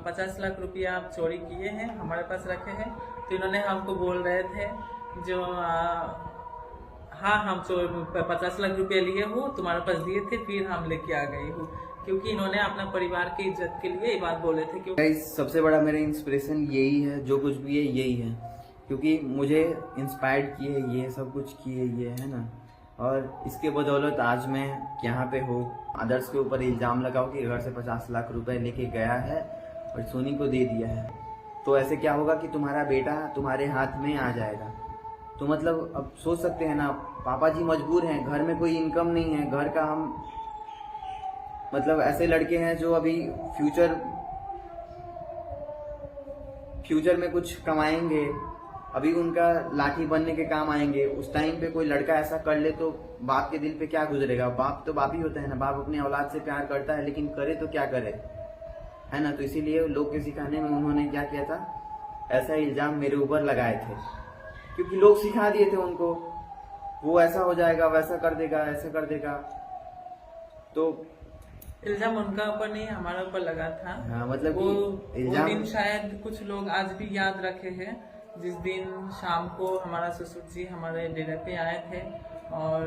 50 लाख रुपया आप चोरी किए हैं, हमारे पास रखे हैं। तो इन्होंने हमको बोल रहे थे जो हाँ हम 50 लाख रुपया लिए हो, तुम्हारे पास दिए थे, फिर हम लेके आ गए हूँ, क्योंकि इन्होंने अपना परिवार की इज्जत के लिए ये बात बोले थे। क्योंकि सबसे बड़ा मेरा इंस्पिरेशन यही है, जो कुछ भी है यही है, क्योंकि मुझे इंस्पायर्ड किए ये सब कुछ किए ये है ना, और इसके बदौलत आज मैं यहाँ पे हूँ। अदर्स के ऊपर इल्ज़ाम लगाओ कि घर से 50 लाख रुपए लेके गया है और सोनी को दे दिया है, तो ऐसे क्या होगा कि तुम्हारा बेटा तुम्हारे हाथ में आ जाएगा। तो मतलब अब सोच सकते हैं ना, पापा जी मजबूर हैं, घर में कोई इनकम नहीं है, घर का हम मतलब ऐसे लड़के हैं जो अभी फ्यूचर में कुछ कमाएंगे, अभी उनका लाठी बनने के काम आएंगे। उस टाइम पे कोई लड़का ऐसा कर ले तो बाप के दिल पे क्या गुजरेगा। बाप तो बाप ही होता है ना, बाप अपने औलाद से प्यार करता है, लेकिन करे तो क्या करे, है ना। तो इसीलिए लोग के सिखाने में उन्होंने क्या किया था, ऐसा इल्जाम मेरे ऊपर लगाए थे, क्योंकि लोग सिखा दिए थे उनको, वो ऐसा हो जाएगा, वैसा कर देगा, ऐसा कर देगा। तो इल्जाम उनका ऊपर नहीं हमारे ऊपर लगा था। हाँ, मतलब वो दिन शायद कुछ लोग आज भी याद रखे हैं, जिस दिन शाम को हमारा ससुर जी हमारे डेरे पे आए थे और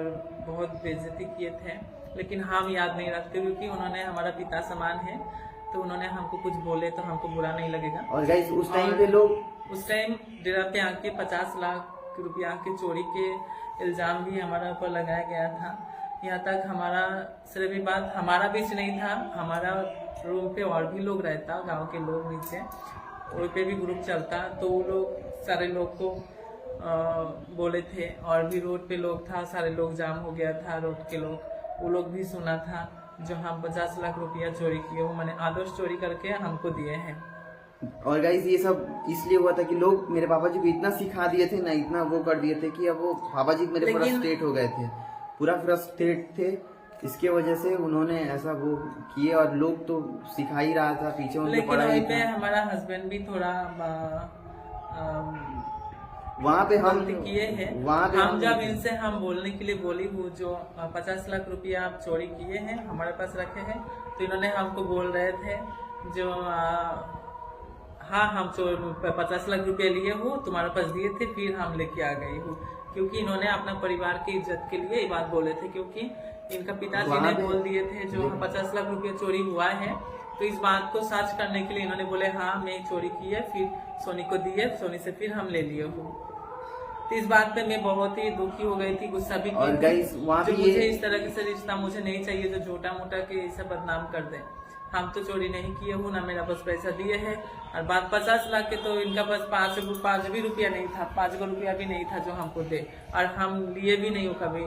बहुत बेइज्जती किए थे, लेकिन हम याद नहीं रखते, क्योंकि उन्होंने हमारा पिता समान है, तो उन्होंने हमको कुछ बोले तो हमको बुरा नहीं लगेगा। और गाइस उस टाइम पे लोग उस टाइम डेरा पे आके 50 लाख रुपया के चोरी के इल्जाम भी हमारा ऊपर लगाया गया था। यहाँ तक हमारा सिर्फ भी बात हमारा बीच नहीं था, हमारा रूम पे और भी लोग रहता, गांव के लोग नीचे वही पे भी ग्रुप चलता, तो वो लोग सारे लोग को बोले थे, और भी रोड पे लोग था, सारे लोग जाम हो गया था रोड के लोग, वो लोग भी सुना था जो हम 50 लाख रुपया चोरी किए, वो मैंने आदर्श चोरी करके हमको दिए हैं। और गाइस ये सब इसलिए हुआ था कि लोग मेरे पापा जी को इतना सिखा दिए थे ना, इतना वो कर दिए थे कि अब वो पापा जी मेरे फ्रस्ट्रेट हो गए थे, पूरा फ्रस्ट्रेट थे। इसके वजह से उन्होंने ऐसा वो किए, और लोग तो सिखा ही रहा था, पीछे उनके पढ़ाई पे हमारा हस्बैंड भी थोड़ा वहाँ पे हम किए हैं। वहाँ पे हम जब इनसे हम बोलने के लिए बोली हूँ जो 50 लाख रुपया आप चोरी किए हैं, हमारे पास रखे हैं, तो इन्होंने हमको बोल रहे थे जो हाँ हम 50 लाख रुपया लिए हो, तुम्हारे पास दिए थे, फिर हम लेके आ गए हूँ, क्योंकि इन्होंने अपना परिवार की इज्जत के लिए ये बात बोले थे, क्योंकि इनका पिताजी ने बोल दिए थे जो 50 लाख रुपया चोरी हुआ है, तो इस बात को सच करने के लिए इन्होंने बोले हाँ मैं चोरी की है, फिर सोनी को दिए, सोनी से फिर हम ले लिए हूँ। तो इस बात पे मैं बहुत ही दुखी हो गई थी, गुस्सा भी की थी। मुझे इस तरह से रिश्ता मुझे नहीं चाहिए जो झूठा मोटा के इसे बदनाम कर दे। हम तो चोरी नहीं किए हूँ, ना मेरा पास पैसा दिए है, और बात 50 लाख के, तो इनका पास 5 भी रुपया नहीं था, 5 रुपया भी नहीं था जो हमको दे, और हम लिए भी नहीं हो कभी।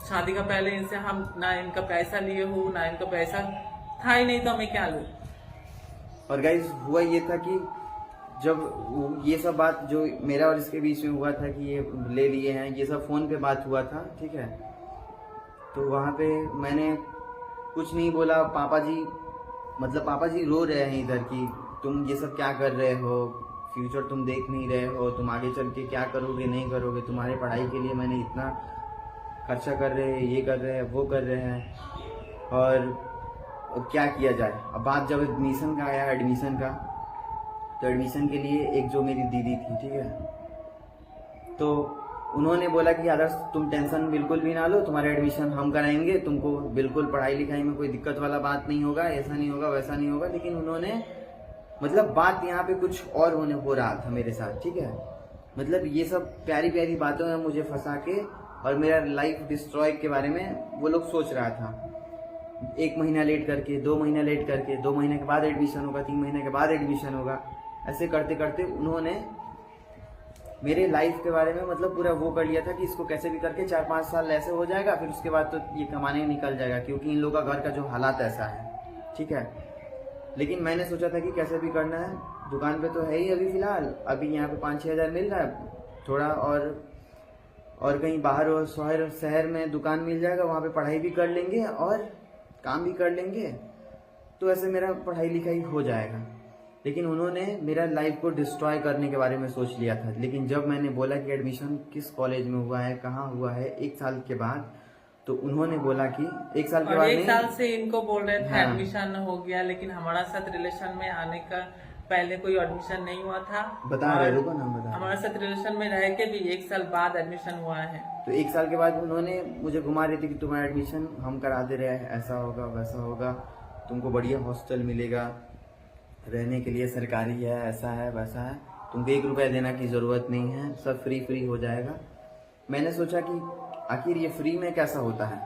शादी का पहले इनसे हम ना इनका पैसा लिए हो, ना इनका पैसा था ही नहीं, तो हमें क्या लूं। और गाइस हुआ ये था कि जब ये सब बात जो मेरा और इसके बीच में हुआ था कि ये ले लिए हैं, ये सब फोन पे बात हुआ था, ठीक है। तो वहाँ पे मैंने कुछ नहीं बोला, पापा जी रो रहे हैं इधर की तुम ये सब क्या कर रहे हो, फ्यूचर तुम देख नहीं रहे हो, तुम आगे चल के क्या करोगे नहीं करोगे, तुम्हारे पढ़ाई के लिए मैंने इतना खर्चा कर रहे हैं, ये कर रहे हैं, वो कर रहे हैं, और क्या किया जाए। अब बात जब एडमिशन का आया, तो एडमिशन के लिए एक जो मेरी दीदी थी, ठीक है, तो उन्होंने बोला कि आदर्श तुम टेंशन बिल्कुल भी ना लो, तुम्हारा एडमिशन हम कराएंगे, तुमको बिल्कुल पढ़ाई लिखाई में कोई दिक्कत वाला बात नहीं होगा, ऐसा नहीं होगा वैसा नहीं होगा। लेकिन उन्होंने मतलब बात यहाँ पे कुछ और हो रहा था मेरे साथ, ठीक है। मतलब ये सब प्यारी प्यारी बातों में मुझे फंसा के और मेरा लाइफ डिस्ट्रॉय के बारे में वो लोग सोच रहा था। 1 महीना लेट करके, 2 महीना लेट करके, 2 महीने के बाद एडमिशन होगा, 3 महीने के बाद एडमिशन होगा, ऐसे करते करते उन्होंने मेरे लाइफ के बारे में मतलब पूरा वो कर लिया था कि इसको कैसे भी करके 4-5 साल ऐसे हो जाएगा, फिर उसके बाद तो ये कमाने निकल जाएगा, क्योंकि इन लोगों का घर का जो हालात ऐसा है, ठीक है। लेकिन मैंने सोचा था कि कैसे भी करना है, दुकान पे तो है ही अभी फिलहाल, अभी यहाँ पे 5-6 हज़ार मिल रहा है, थोड़ा और कहीं बाहर और शहर में दुकान मिल जाएगा, वहाँ पे पढ़ाई भी कर लेंगे और काम भी कर लेंगे, तो ऐसे मेरा पढ़ाई लिखाई हो जाएगा। लेकिन उन्होंने मेरा लाइफ को डिस्ट्रॉय करने के बारे में सोच लिया था। लेकिन जब मैंने बोला कि एडमिशन किस कॉलेज में हुआ है, कहाँ हुआ है, 1 साल के बाद, तो उन्होंने बोला कि 1 साल के और बाद 1 नहीं, साल से इनको बोल रहे थे हाँ। एडमिशन हो गया, लेकिन हमारा साथ रिलेशन में आने का पहले कोई एडमिशन नहीं हुआ था। बता और रहे, रुको ना बता रहे। हमारे साथ रिलेशन में रह के भी 1 साल बाद एडमिशन हुआ है। तो 1 साल के बाद उन्होंने मुझे घुमा रही थी कि तुम्हारा एडमिशन हम करा दे रहे हैं, ऐसा होगा वैसा होगा, तुमको बढ़िया हॉस्टल मिलेगा, रहने के लिए सरकारी है, ऐसा है वैसा है, तुमको 1 रुपया देना की जरूरत नहीं है, सब फ्री हो जाएगा। मैंने सोचा कि आखिर ये फ्री में कैसा होता है,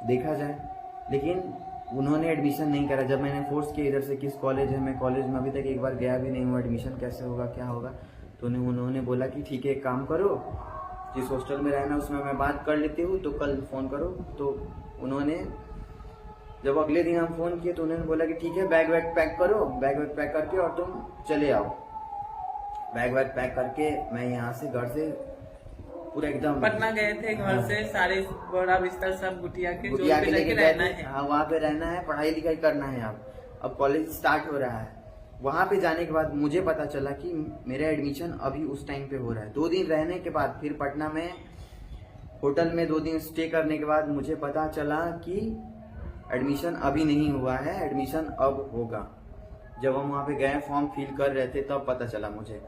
देखा जाए। लेकिन उन्होंने एडमिशन नहीं करा। जब मैंने फोर्स किया इधर से किस कॉलेज है, मैं कॉलेज में अभी तक एक बार गया भी नहीं हूँ, एडमिशन कैसे होगा क्या होगा, तो उन्होंने बोला कि ठीक है एक काम करो, जिस हॉस्टल में रहना उसमें मैं बात कर लेती हूँ, तो कल फ़ोन करो। तो उन्होंने जब अगले दिन हम फ़ोन किए तो उन्होंने बोला कि ठीक है बैग वैग पैक करो, बैग वैग पैक करके और तुम चले आओ। बैग वैग पैक करके मैं यहाँ से घर से पूरा एकदम पटना गए थे, घर से सारे बड़ा बिस्तर सब गुटिया के जो गुटिया के लेके लेके गए रहना थे। है। हाँ, वहाँ पे रहना है, पढ़ाई लिखाई करना है। अब कॉलेज स्टार्ट हो रहा है। वहाँ पे जाने के बाद मुझे पता चला कि मेरा एडमिशन अभी उस टाइम पे हो रहा है। 2 दिन रहने के बाद फिर पटना में होटल में 2 दिन स्टे करने के बाद मुझे पता चला कि एडमिशन अभी नहीं हुआ है, एडमिशन अब होगा। जब हम वहाँ पे गए फॉर्म फिल कर रहे थे तब पता चला मुझे।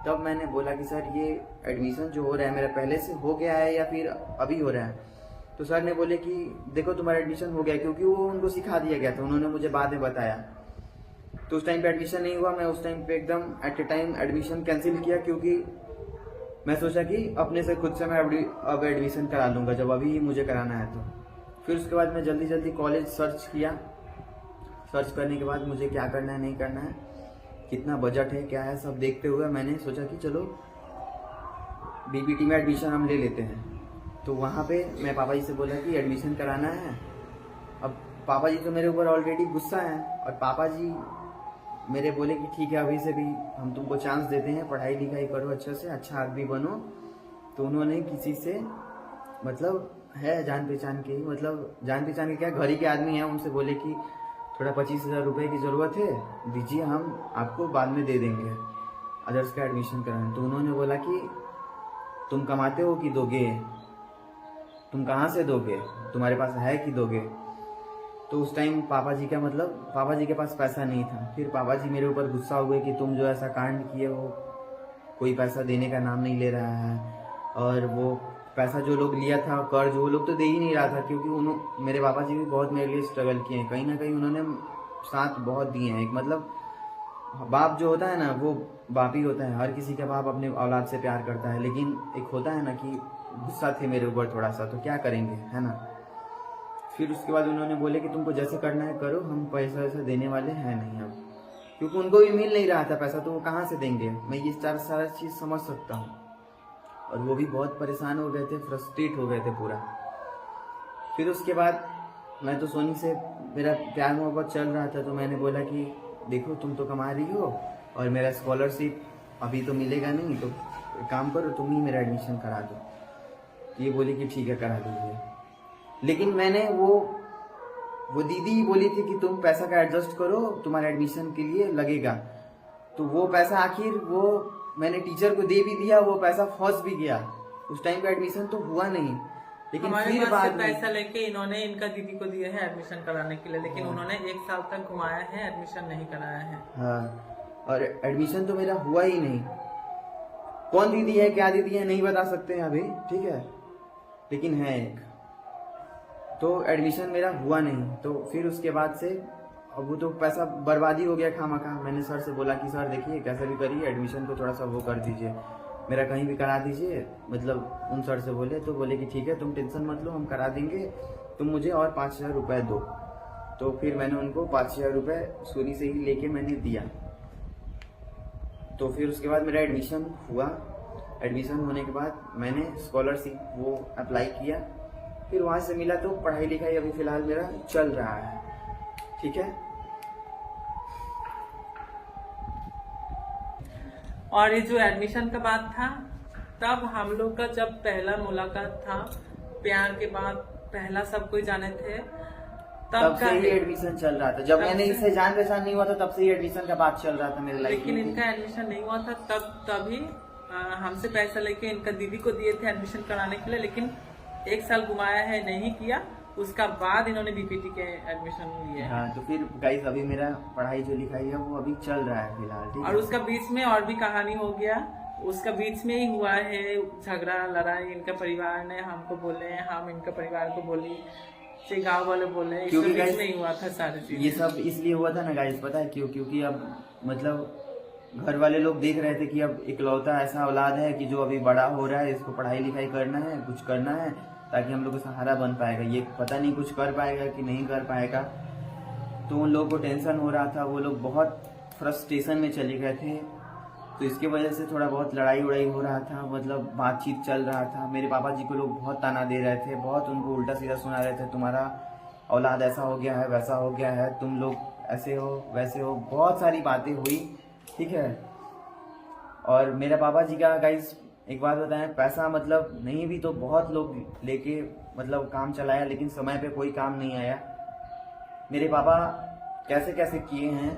तब मैंने बोला कि सर ये एडमिशन जो हो रहा है मेरा पहले से हो गया है या फिर अभी हो रहा है। तो सर ने बोले कि देखो तुम्हारा एडमिशन हो गया, क्योंकि वो उनको सिखा दिया गया था, उन्होंने मुझे बाद में बताया। तो उस टाइम पे एडमिशन नहीं हुआ। मैं उस टाइम पे एकदम at a time admission cancel किया, क्योंकि मैं सोचा कि अपने से खुद से मैं अब एडमिशन करा लूँगा जब अभी मुझे कराना है। तो फिर उसके बाद मैं जल्दी कॉलेज सर्च किया। सर्च करने के बाद मुझे क्या करना है नहीं करना है, कितना बजट है क्या है, सब देखते हुए मैंने सोचा कि चलो बीपीटी में एडमिशन हम ले लेते हैं। तो वहाँ पे मैं पापा जी से बोला कि एडमिशन कराना है। अब पापा जी तो मेरे ऊपर ऑलरेडी गुस्सा है, और पापा जी मेरे बोले कि ठीक है अभी से भी हम तुमको चांस देते हैं, पढ़ाई लिखाई करो अच्छे से, अच्छा आदमी बनो। तो उन्होंने किसी से मतलब है जान पहचान के ही, मतलब जान पहचान के क्या घर ही के आदमी हैं, उनसे बोले कि थोड़ा 25,000 रुपये की ज़रूरत है, दीजिए हम आपको बाद में दे देंगे अदर्स का एडमिशन कराना। तो उन्होंने बोला कि तुम कमाते हो कि दोगे, तुम कहाँ से दोगे, तुम्हारे पास है कि दोगे। तो उस टाइम पापा जी का मतलब पापा जी के पास पैसा नहीं था। फिर पापा जी मेरे ऊपर गुस्सा हो गए कि तुम जो ऐसा कांड किए हो, कोई पैसा देने का नाम नहीं ले रहा है, और वो पैसा जो लोग लिया था कर्ज वो लोग तो दे ही नहीं रहा था, क्योंकि मेरे पापा जी भी बहुत मेरे लिए स्ट्रगल किए हैं, कहीं ना कहीं उन्होंने साथ बहुत दिए हैं। एक मतलब बाप जो होता है ना वो बाप ही होता है, हर किसी का बाप अपने औलाद से प्यार करता है, लेकिन एक होता है ना कि गुस्सा थे मेरे ऊपर थोड़ा सा, तो क्या करेंगे, है ना। फिर उसके बाद उन्होंने बोले कि तुमको जैसे करना है करो, हम पैसा वैसा देने वाले हैं नहीं अब, क्योंकि उनको भी मिल नहीं रहा था पैसा, तो वो कहाँ से देंगे। मैं ये सारा चीज़ समझ सकता हूँ, और वो भी बहुत परेशान हो गए थे, फ्रस्ट्रेट हो गए थे पूरा। फिर उसके बाद मैं तो सोनी से मेरा प्यार मोहब्बत चल रहा था, तो मैंने बोला कि देखो तुम तो कमा रही हो और मेरा स्कॉलरशिप अभी तो मिलेगा नहीं, तो काम करो तुम ही मेरा एडमिशन करा दो। ये बोली कि ठीक है करा दीजिए। लेकिन मैंने वो दीदी बोली थी कि तुम पैसा का एडजस्ट करो, तुम्हारे एडमिशन के लिए लगेगा। तो वो पैसा आखिर वो मैंने टीचर को दे भी दिया, वो पैसा फंस भी गया। उस टाइम पे एडमिशन तो हुआ नहीं, लेकिन फिर बाद में पैसा लेके इन्होंने इनका दीदी को दिए हैं एडमिशन कराने के लिए, लेकिन उन्होंने 1 साल तक घुमाया है, एडमिशन नहीं कराया है। हाँ, और एडमिशन तो मेरा हुआ ही नहीं। कौन दीदी है क्या दीदी है नहीं बता सकते हैं अभी, ठीक है, लेकिन है एक। तो एडमिशन मेरा हुआ नहीं। तो फिर उसके बाद से अब वो तो पैसा बर्बादी हो गया खामखा। मैंने सर से बोला कि सर देखिए कैसे भी करिए एडमिशन को थोड़ा सा वो कर दीजिए, मेरा कहीं भी करा दीजिए, मतलब उन सर से बोले। तो बोले कि ठीक है तुम टेंशन मत लो, हम करा देंगे, तुम मुझे और 5,000 रुपये दो। तो फिर मैंने उनको 5,000 रुपये सोनी से ही लेके मैंने दिया। तो फिर उसके बाद मेरा एडमिशन हुआ। एडमिशन होने के बाद मैंने स्कॉलरशिप वो अप्लाई किया, फिर वहाँ से मिला। तो पढ़ाई लिखाई अभी फिलहाल मेरा चल रहा है, ठीक है। और ये जो एडमिशन का बात था, तब हम लोग का जब पहला मुलाकात था, प्यार के बाद पहला सब कोई जाने थे, तब से ही एडमिशन चल रहा था। जब मैंने इससे जान पहचान नहीं हुआ था तब से ही एडमिशन का बात चल रहा था मेरे लाइफ में। लेकिन इनका एडमिशन नहीं हुआ था तभी हमसे पैसा लेके इनका दीदी को दिए थे एडमिशन कराने के लिए, लेकिन 1 साल घुमाया है, नहीं किया, उसका बाद इन्होंने बीपीटी के एडमिशन लिया है। हाँ, तो फिर गाइस अभी मेरा पढ़ाई जो लिखाई है वो अभी चल रहा है फिलहाल, ठीक और है। उसका बीच में और भी कहानी हो गया, उसका बीच में ही हुआ है झगड़ा लड़ाई, इनका परिवार ने हमको बोले, हम इनका परिवार को बोली, गाँव वाले बोले, इसके क्योंकि बीच guys, में ही हुआ था सारी चीज। ये सब इसलिए हुआ था ना गाइस, पता है क्यों? क्योंकि अब मतलब घर वाले लोग देख रहे थे कि अब इकलौता ऐसा औलाद है कि जो अभी बड़ा हो रहा है, इसको पढ़ाई लिखाई करना है, कुछ करना है ताकि हम लोग को सहारा बन पाएगा। ये पता नहीं कुछ कर पाएगा कि नहीं कर पाएगा, तो उन लोगों को टेंशन हो रहा था, वो लोग बहुत फ्रस्ट्रेशन में चले गए थे। तो इसकी वजह से थोड़ा बहुत लड़ाई उड़ाई हो रहा था, मतलब बातचीत चल रहा था। मेरे पापा जी को लोग बहुत ताना दे रहे थे, बहुत उनको उल्टा सीधा सुना रहे थे, तुम्हारा औलाद ऐसा हो गया है, वैसा हो गया है, तुम लोग ऐसे हो वैसे हो, बहुत सारी बातें हुई, ठीक है। और मेरे पापा जी का गाइस एक बात बताएं, पैसा मतलब नहीं भी तो बहुत लोग लेके मतलब काम चलाया, लेकिन समय पे कोई काम नहीं आया। मेरे पापा कैसे कैसे किए हैं,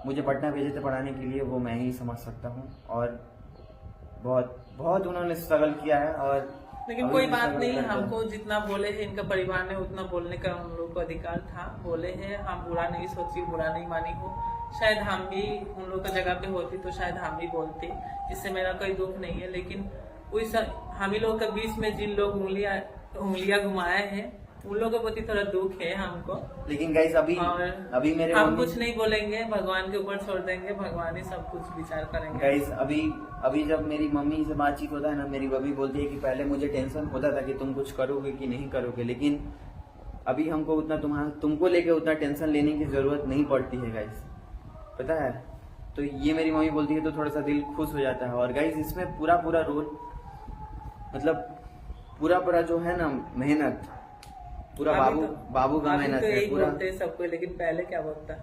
मुझे पटना भेजे थे पढ़ाने के लिए, वो मैं ही समझ सकता हूँ। और बहुत बहुत उन्होंने स्ट्रगल किया है। और लेकिन कोई बात नहीं, हमको जितना बोले हैं इनका परिवार ने उतना बोलने का हम लोग को अधिकार था, बोले हैं, हम बुरा नहीं सोची, बुरा नहीं मानी हो। शायद हम भी उन लोग की जगह पे होती तो शायद हम भी बोलते, इससे मेरा कोई दुख नहीं है। लेकिन उस हम ही लोग के बीच में जिन लोग उंगलियां घुमाए हैं उन लोगों के प्रति थोड़ा दुख है हमको। लेकिन गाइस अभी मेरे हम कुछ नहीं बोलेंगे, भगवान के ऊपर छोड़ देंगे, भगवान ही सब कुछ विचार करेंगे। गाइस अभी जब मेरी मम्मी से बातचीत होता है ना, मेरी मम्मी बोलती है कि पहले मुझे टेंशन होता था कि तुम कुछ करोगे कि नहीं करोगे, लेकिन अभी हमको उतना तुमको लेके उतना टेंशन लेने की जरूरत नहीं पड़ती है गाइस, पता है। तो ये मेरी मम्मी बोलती है तो थोड़ा सा दिल खुश हो जाता है। और गाइस इसमें पूरा रोल मतलब पूरा जो है ना मेहनत, पूरा बाबू का मेहनत है यही पूरा। बोलते हैं सबको, लेकिन पहले क्या बोलता?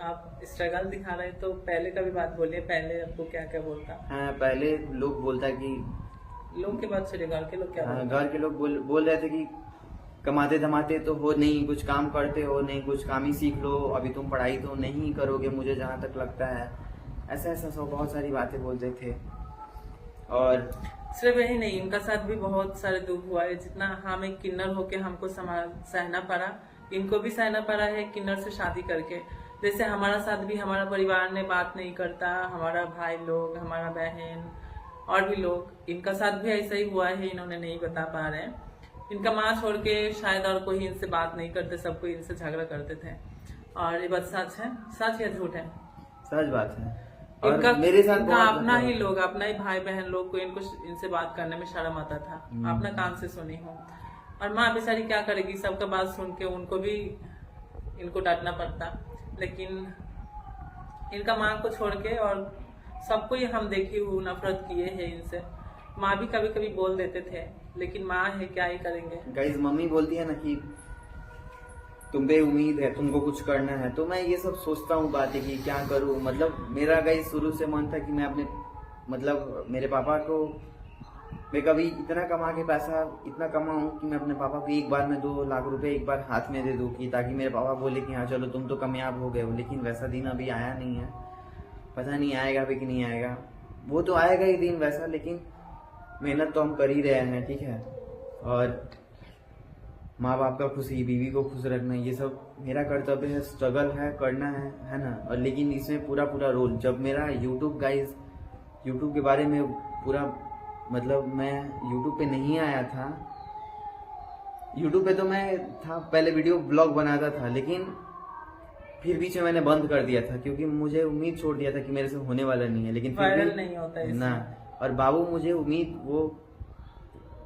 आप स्ट्रगल दिखा रहे तो पहले का भी बात बोलिए, पहले आपको क्या क्या बोलता? हाँ, पहले लोग बोलता कि लोग के बात छोड़िए, घर के लोग क्या बोलते? घर के लोग बोल रहे थे कि कमाते धमाते तो हो नहीं, कुछ काम करते हो नहीं, कुछ काम ही सीख लो, अभी तुम पढ़ाई तो नहीं करोगे मुझे जहाँ तक लगता है, ऐसा सब बहुत सारी बातें बोलते थे। और सिर्फ यही नहीं, इनका साथ भी बहुत सारे दुख हुआ है। जितना हम एक किन्नर होके हमको सहना पड़ा, इनको भी सहना पड़ा है किन्नर से शादी करके। जैसे हमारा साथ भी हमारा परिवार ने बात नहीं करता, हमारा भाई लोग, हमारा बहन और भी लोग, इनका साथ भी ऐसा ही हुआ है, इन्होंने नहीं बता पा रहे हैं। इनका माँ छोड़ के शायद और कोई इनसे बात नहीं करते, सब कोई इनसे झगड़ा करते थे। और ये बात सच है, सच या झूठ है? सच बात है। और इनका मेरे साथ इनका अपना ही लोग, अपना ही भाई बहन लोग को इनसे बात करने में शर्म आता था, अपना काम से सुनी हो। और माँ बेचारी क्या करेगी, सबका बात सुन के उनको भी इनको डांटना पड़ता। लेकिन इनका माँ को छोड़ के और सबको ही हम देखे हुए नफरत किए हैं इनसे। माँ भी कभी कभी बोल देते थे, लेकिन माँ है, क्या ही करेंगे। गाइस मम्मी बोलती है ना कि तुम पे उम्मीद है, तुमको कुछ करना है, तो मैं ये सब सोचता हूँ बातें कि क्या करूँ। मतलब मेरा गाइस शुरू से मन था कि मैं अपने मतलब मेरे पापा को मैं कभी इतना कमा के पैसा इतना कमाऊँ कि मैं अपने पापा को एक बार में 2 लाख रुपए एक बार हाथ में दे दूँ, कि ताकि मेरे पापा बोले कि हाँ चलो तुम तो कामयाब हो गए हो। लेकिन वैसा दिन अभी आया नहीं है, पता नहीं आएगा भी कि नहीं आएगा। वो तो आएगा ही दिन वैसा, लेकिन मेहनत तो हम कर ही रहे हैं, ठीक है। और माँ बाप का खुशी, बीवी को खुश रखना, ये सब मेरा कर्तव्य है, स्ट्रगल है, करना है ना। और लेकिन इसमें पूरा रोल, जब मेरा यूट्यूब के बारे में पूरा मतलब मैं यूट्यूब पे नहीं आया था, यूट्यूब पे तो मैं था पहले, वीडियो ब्लॉग बनाता था, लेकिन फिर बीच में मैंने बंद कर दिया था क्योंकि मुझे उम्मीद छोड़ दिया था कि मेरे से होने वाला नहीं है। लेकिन वायरल नहीं होता है ना। और बाबू मुझे उम्मीद वो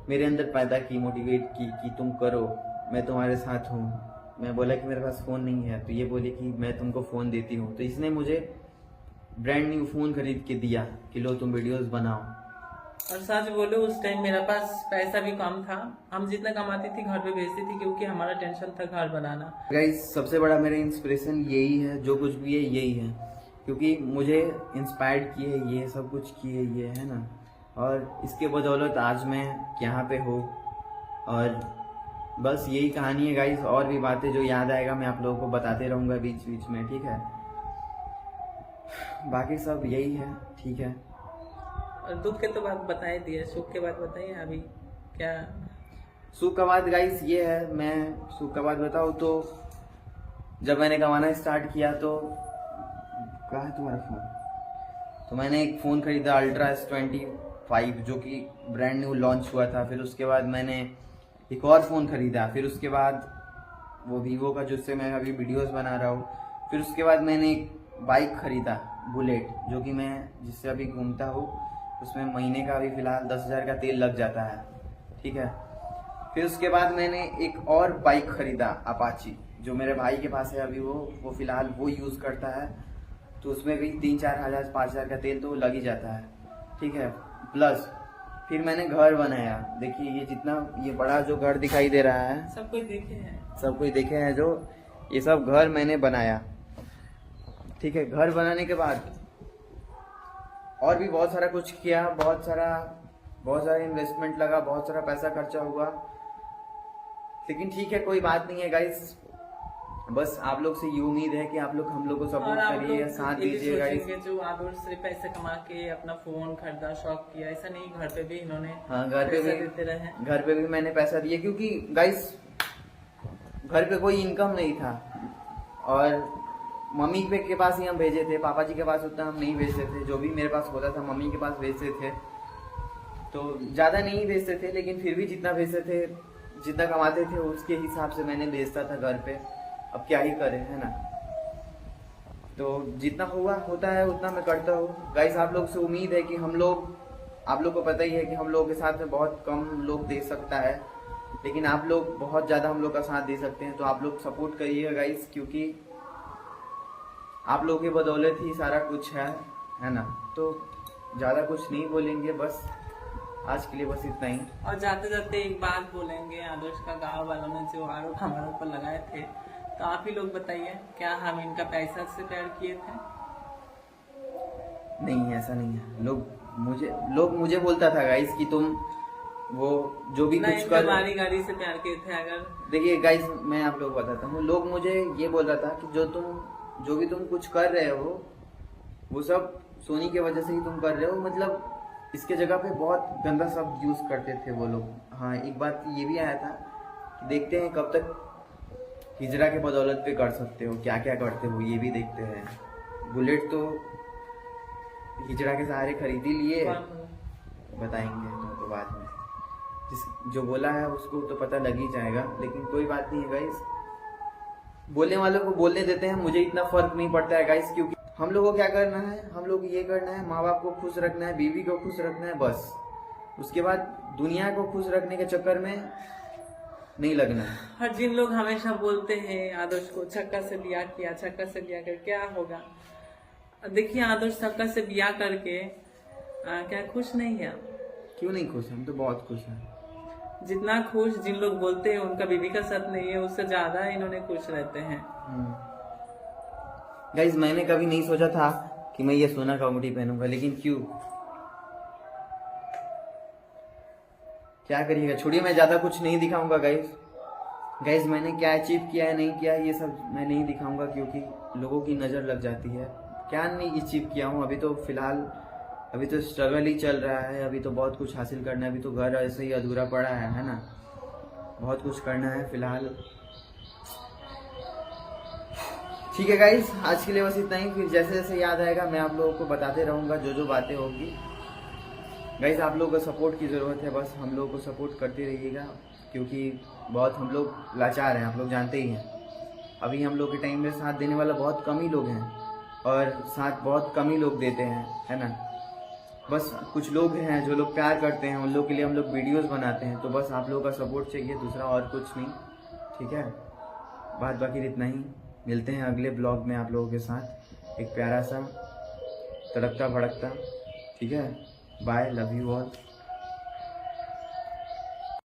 मेरे अंदर पैदा की, मोटिवेट की कि तुम करो, मैं तुम्हारे साथ हूँ। मैं बोला कि मेरे पास फ़ोन नहीं है, तो ये बोले कि मैं तुमको फ़ोन देती हूँ। तो इसने मुझे ब्रांड न्यू फ़ोन खरीद के दिया कि लो तुम वीडियोस बनाओ। और सच बोलो उस टाइम मेरे पास पैसा भी कम था, हम जितना कमाती थी घर पे भेजती थी, क्योंकि हमारा टेंशन था घर बनाना। गाइस सबसे बड़ा मेरा इंस्पिरेशन यही है, जो कुछ भी है यही है, क्योंकि मुझे इंस्पायर्ड किए ये सब कुछ किए ये, है ना। और इसके बदौलत आज मैं यहाँ पे हूँ। और बस यही कहानी है गाइस, और भी बातें जो याद आएगा मैं आप लोगों को बताते रहूँगा बीच बीच में, ठीक है। बाकी सब यही है, ठीक है। और दुख के तो बात बता ही दिए, सुख के बात बताइए अभी क्या सुख का बात गाइस ये है, मैं सुख का बात बताऊँ तो जब मैंने कमाना स्टार्ट किया तो कहाँ है तुम्हारा फ़ोन, तो मैंने एक फ़ोन खरीदा अल्ट्रा S25 जो कि ब्रांड न्यू लॉन्च हुआ था। फिर उसके बाद मैंने एक और फ़ोन खरीदा, फिर उसके बाद वो वीवो का जिससे मैं अभी वीडियोस बना रहा हूँ। फिर उसके बाद मैंने एक बाइक खरीदा बुलेट, जो कि मैं जिससे अभी घूमता हूँ। उसमें महीने का अभी फ़िलहाल 10,000 का तेल लग जाता है, ठीक है। फिर उसके बाद मैंने एक और बाइक खरीदा अपाची, जो मेरे भाई के पास है अभी, वो फ़िलहाल वो यूज़ करता है। तो उसमें भी 3-4 हज़ार 5,000 का तेल तो लग ही जाता है, ठीक है। प्लस फिर मैंने घर बनाया। देखिए ये जितना ये बड़ा जो घर दिखाई दे रहा है, सब कोई देखे हैं, सब कोई देखे हैं, जो ये सब घर मैंने बनाया, ठीक है। घर बनाने के बाद और भी बहुत सारा कुछ किया, बहुत सारा इन्वेस्टमेंट लगा, बहुत सारा पैसा खर्चा हुआ। लेकिन ठीक है, कोई बात नहीं है गाइस। बस आप लोग से ये उम्मीद है कि आप लोग हम लोग को सपोर्ट करिए, साथ दीजिए गाइस। जो आदर्श से पैसे कमा के अपना फोन खरीदा, शौक किया, ऐसा नहीं, घर पे भी इन्होंने हाँ, घर पे पैसा देते रहे। घर पे भी मैंने पैसा दिया, क्योंकि गाइस घर पे कोई इनकम नहीं था और मम्मी पे के पास ही हम भेजे थे, पापा जी के पास उतना हम नहीं भेजते थे। जो भी मेरे पास होता था मम्मी के पास भेजते थे, तो ज़्यादा नहीं भेजते थे, लेकिन फिर भी जितना भेजते थे, जितना कमाते थे उसके हिसाब से मैंने भेजता था घर पे। अब क्या ही करें, है ना। तो जितना हुआ होता है उतना मैं करता हूँ गाइस। आप लोग से उम्मीद है कि हम लोग, आप लोग को पता ही है कि हम लोगों के साथ में बहुत कम लोग दे सकता है, लेकिन आप लोग बहुत ज़्यादा हम लोग का साथ दे सकते हैं। तो आप लोग सपोर्ट करिएगा गाइस, क्योंकि आप लोगों की बदौलत ही सारा कुछ है ना। तो ज़्यादा कुछ नहीं बोलेंगे, बस आज के लिए बस इतना ही। और जाते जाते एक बात बोलेंगे, आदर्श का गाँव वालों ने जो आरोप हमारे ऊपर लगाए थे, तो आप ही लोग बताइए, क्या हम इनका पैसा से प्यार किए थे? नहीं, ऐसा नहीं है। लोग मुझे बोलता था गाइस कि तुम वो जो भी कुछ कर, बारी गाड़ी से प्यार किए थे। अगर देखिए गाइस, मैं आप लोग को बताता हूँ, लोग मुझे ये बोल रहा था कि जो भी तुम कुछ कर रहे हो वो सब सोनी की वजह से ही तुम कर रहे हो। मतलब इसके जगह पे बहुत गंदा शब्द यूज करते थे वो लोग। हाँ, एक बात ये भी आया था कि देखते हैं कब तक हिजरा के बदौलत पे कर सकते हो, क्या क्या करते हो, ये भी देखते हैं। बुलेट तो हिजरा के सहारे खरीद ही लिए, बताएंगे तुमको बाद में। जो बोला है उसको तो पता लग ही जाएगा, लेकिन कोई बात नहीं है गाइस। बोलने वालों को बोलने देते हैं, मुझे इतना फर्क नहीं पड़ता है गाइस, क्योंकि हम लोग को क्या करना है, हम लोग ये करना है, माँ बाप को खुश रखना है, बीवी को खुश रखना है, बस। उसके बाद दुनिया को खुश रखने के चक्कर में नहीं लगना है। और जिन लोग हमेशा बोलते हैं आदर्श को छक्का से ब्याह किया, छक्का से ब्याह कर, क्या होगा? देखिए आदर्श छक्का से ब्याह करके क्या खुश नहीं है? क्यों नहीं खुश? हम तो बहुत खुश हैं। जितना खुश जिन लोग बोलते हैं उनका बीवी का साथ नहीं है, उससे ज्यादा इन्होंने खुश रहते हैं। गाइस, मैंने कभी नहीं सोचा था कि मैं ये सोना का अंगूठी पहनूंगा, लेकिन क्यों, क्या करिएगा, छोड़िए। मैं ज्यादा कुछ नहीं दिखाऊंगा गाइस। मैंने क्या अचीव किया है, नहीं किया है, ये सब मैं नहीं दिखाऊंगा, क्योंकि लोगों की नजर लग जाती है। क्या नहीं अचीव किया हूँ, अभी तो फिलहाल अभी तो स्ट्रगल ही चल रहा है। अभी तो बहुत कुछ हासिल करना है, अभी तो घर ऐसे ही अधूरा पड़ा है ना। बहुत कुछ करना है फिलहाल। ठीक है गाइस, आज के लिए बस इतना ही। फिर जैसे जैसे याद आएगा मैं आप लोगों को बताते रहूँगा जो बातें होगी। गाइस, आप लोगों को सपोर्ट की ज़रूरत है, बस हम लोगों को सपोर्ट करते रहिएगा, क्योंकि बहुत हम लोग लाचार हैं, आप लोग जानते ही हैं। अभी हम लोग के टाइम में साथ देने वाला बहुत कम ही लोग हैं, और साथ बहुत कम ही लोग देते हैं, है ना। बस कुछ लोग हैं जो लोग प्यार करते हैं, उन लोग के लिए हम लोग वीडियोस बनाते हैं। तो बस आप लोगों का सपोर्ट चाहिए, दूसरा और कुछ नहीं, ठीक है। बात बाकी इतना ही। मिलते हैं अगले ब्लॉग में आप लोगों के साथ, एक प्यारा सा तड़कता भड़कता, ठीक है। Bye, love you all.